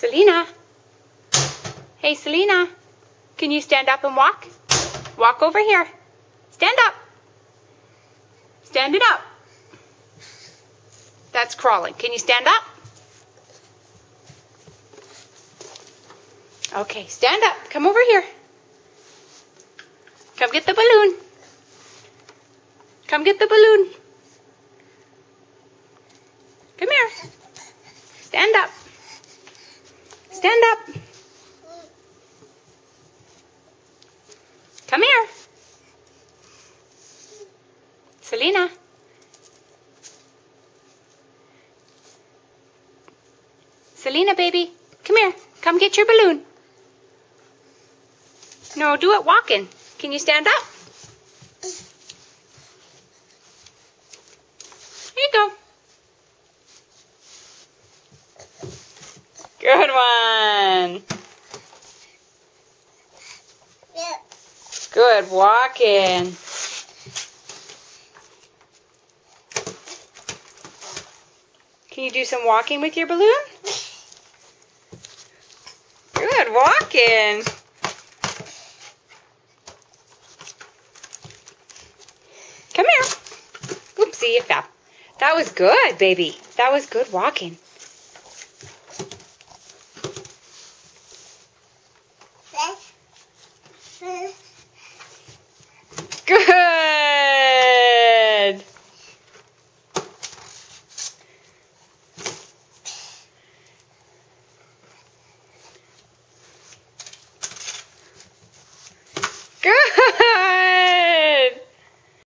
Selena. Hey, Selena. Can you stand up and walk? Walk over here. Stand up. Stand it up. That's crawling. Can you stand up? Okay, stand up. Come over here. Come get the balloon. Come get the balloon. Come here. Stand up. Stand up. Come here. Selena. Selena, baby. Come here. Come get your balloon. No, do it walking. Can you stand up? Here you go. Good one. Good walking. Can you do some walking with your balloon? Good walking. Come here. Oopsie, you fell. That was good, baby. That was good walking.